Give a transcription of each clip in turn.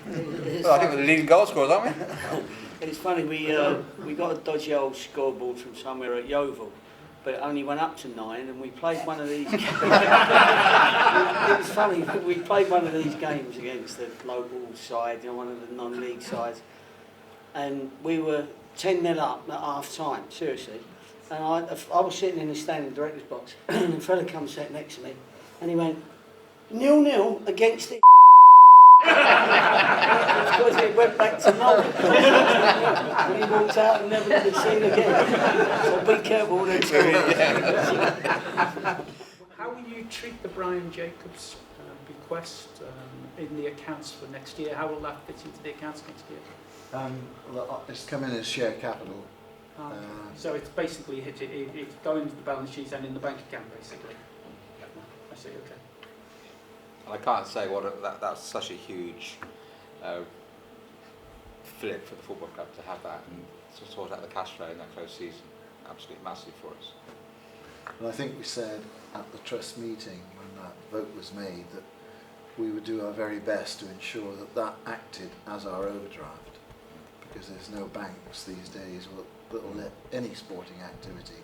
Well, I think we're the leading goal scorers, aren't we? It's funny, we got a dodgy old scoreboard from somewhere at Yeovil, but it only went up to 9, and we played one of these. It was funny, we played one of these games against the local side, one of the non-league sides, and we were 10-0 up at half time, seriously. And I was sitting in the standing director's box, and a fella come sat next to me, and he went, 0-0 against the. Because it went back to 0. And he walked out and never been seen again. So be careful next time. How will you treat the Brian Jacobs bequest in the accounts for next year? How will that fit into the accounts next year? It's come in as share capital. So it's basically it's going into the balance sheet and in the bank account, basically. I see. Okay. I can't say that's such a huge flip for the football club to have that and to sort out the cash flow in that close season. Absolutely massive for us. And I think we said at the trust meeting when that vote was made that we would do our very best to ensure that that acted as our overdraft, because there's no banks these days that will let any sporting activity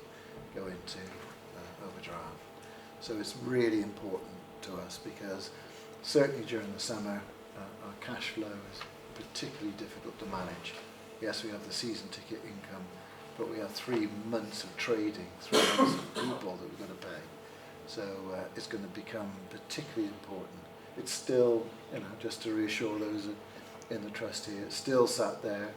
go into overdraft. So it's really important to us, because certainly during the summer our cash flow is particularly difficult to manage. Yes, we have the season ticket income, but we have 3 months of trading, 3 months of people that we've got to pay. So it's going to become particularly important. It's still, just to reassure those in the trust here, it's still sat there.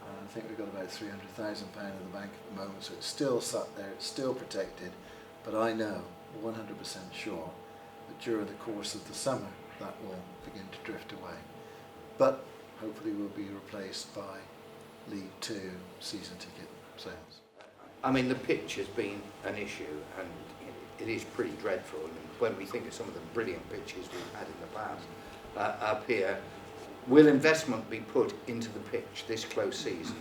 I think we've got about £300,000 in the bank at the moment, so it's still sat there, it's still protected, but I know 100% sure that during the course of the summer that will begin to drift away. But hopefully will be replaced by League 2 season ticket sales. I mean, the pitch has been an issue, and it is pretty dreadful. And when we think of some of the brilliant pitches we've had in the past up here, will investment be put into the pitch this close season?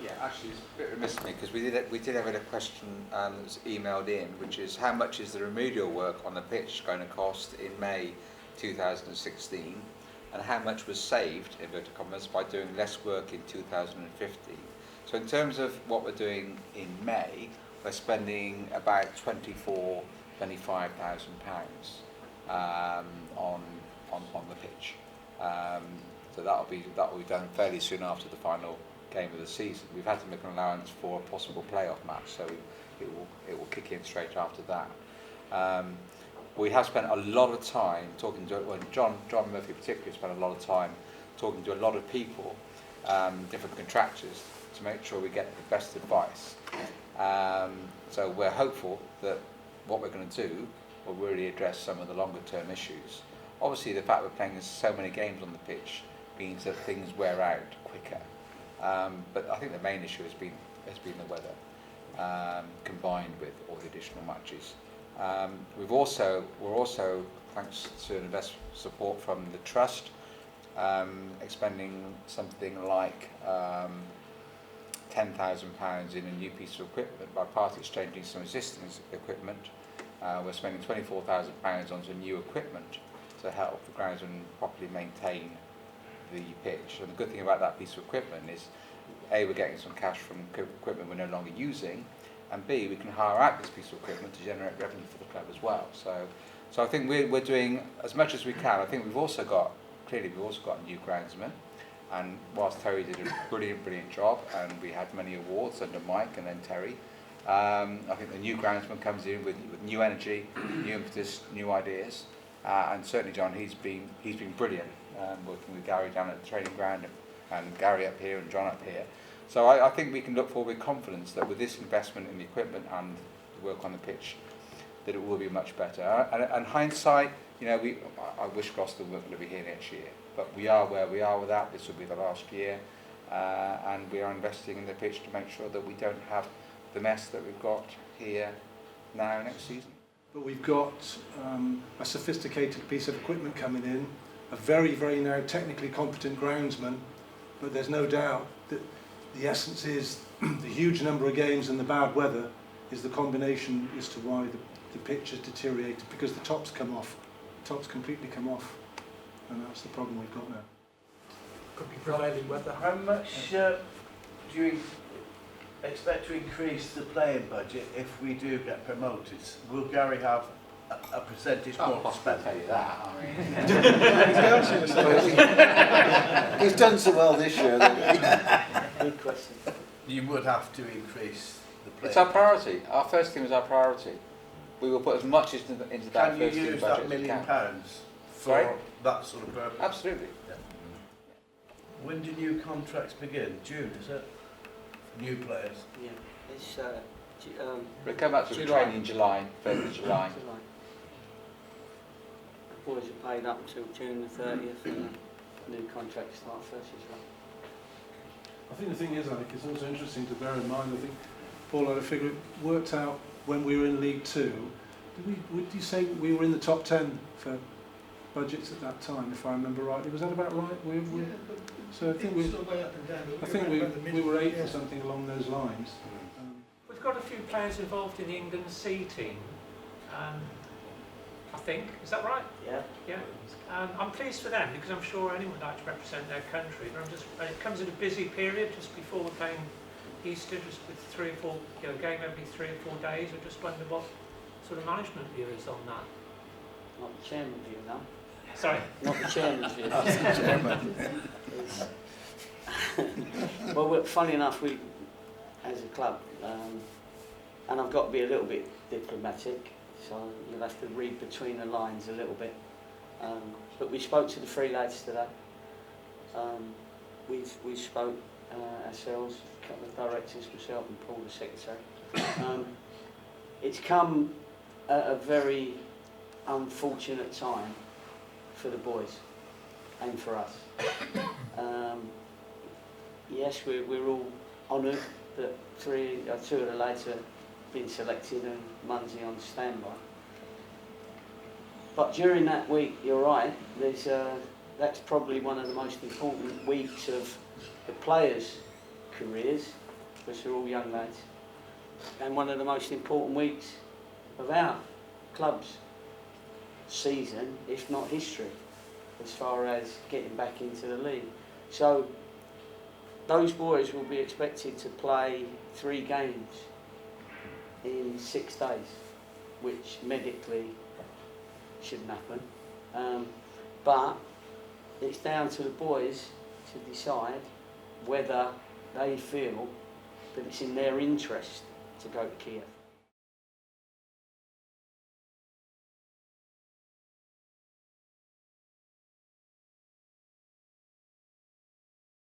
Yeah, actually, it's a bit remiss of me because we did have a question that was emailed in, which is how much is the remedial work on the pitch going to cost in May 2016, and how much was saved, inverted commas, by doing less work in 2015. So in terms of what we're doing in May, we're spending about £25,000 on the pitch. So that will be done fairly soon after the final game of the season. We've had to make an allowance for a possible playoff match, so it will kick in straight after that. We have spent a lot of time talking to, John Murphy particularly spent a lot of time talking to a lot of people, different contractors, to make sure we get the best advice. So we're hopeful that what we're going to do will really address some of the longer term issues. Obviously the fact we're playing so many games on the pitch means that things wear out quicker. But I think the main issue has been the weather, combined with all the additional matches. We're also, thanks to investment support from the trust, expending something like £10,000 in a new piece of equipment by part exchanging some existing equipment. We're spending £24,000 on some new equipment to help the groundsman properly maintain the pitch. And the good thing about that piece of equipment is, A, we're getting some cash from equipment we're no longer using, and B, we can hire out this piece of equipment to generate revenue for the club as well. So I think we're doing as much as we can. I think we've also got a new groundsman, and whilst Terry did a brilliant job, and we had many awards under Mike and then Terry, I think the new groundsman comes in with new energy, new impetus, new ideas, and certainly John, he's been brilliant, working with Gary down at the training ground, and Gary up here and John up here. So I think we can look forward with confidence that with this investment in the equipment and the work on the pitch, that it will be much better. And hindsight, I wish Gloucester weren't going to be here next year, but we are where we are with that. This will be the last year, and we are investing in the pitch to make sure that we don't have the mess that we've got here now next season. But we've got a sophisticated piece of equipment coming in, a very, very now technically competent groundsman, but there's no doubt that the essence is the huge number of games and the bad weather is the combination as to why the pitch has deteriorated, because the tops come off, the tops completely come off, and that's the problem we've got now. could be prevailing weather. How much do you expect to increase the playing budget if we do get promoted? Will Gary have a percentage Can't more to possibly spend? tell you that. I mean, He's done so well this year. Good question. You would have to increase the playing it's our priority. Our first team is our priority. We will put as much into that Can you first team use budget that as we £1 can. million for Sorry? that sort of purpose? Absolutely. When do new contracts begin? June, is it? New players? Yeah, it's We'll come back to July. training in July, 1st of July. July. The boys are paid up until June the 30th, and the new contract starts 1st of July. I think the thing is, Alec, it's also interesting to bear in mind, I think Paul had a figure, it worked out when we were in League Two. Would you say we were in the top 10 for budgets at that time, if I remember rightly? Was that about right? So I think we were 8th or something along those lines. We've got a few players involved in the England C team, I think. Is that right? Yeah. Yeah. I'm pleased for them because I'm sure anyone would like to represent their country. But and it comes at a busy period just before we're playing Easter, just with 3 or 4, game every 3 or 4 days. I just wonder what sort of management view is on that. Not the chairman's view, no. Sorry. Not the chairman's view. Well, funny enough, we, as a club, and I've got to be a little bit diplomatic, so you'll have to read between the lines a little bit. But we spoke to the 3 lads today. We spoke ourselves, a couple of directors, myself and Paul, the secretary. It's come at a very unfortunate time for the boys and for us. Yes, we're all honoured that 2 of the lads have been selected and Munsey on standby. But during that week, you're right, that's probably one of the most important weeks of the players' careers, because they're all young lads, and one of the most important weeks of our club's season, if not history, as far as getting back into the league. So those boys will be expected to play 3 games in 6 days, which medically shouldn't happen. But it's down to the boys to decide whether they feel that it's in their interest to go to Kiev.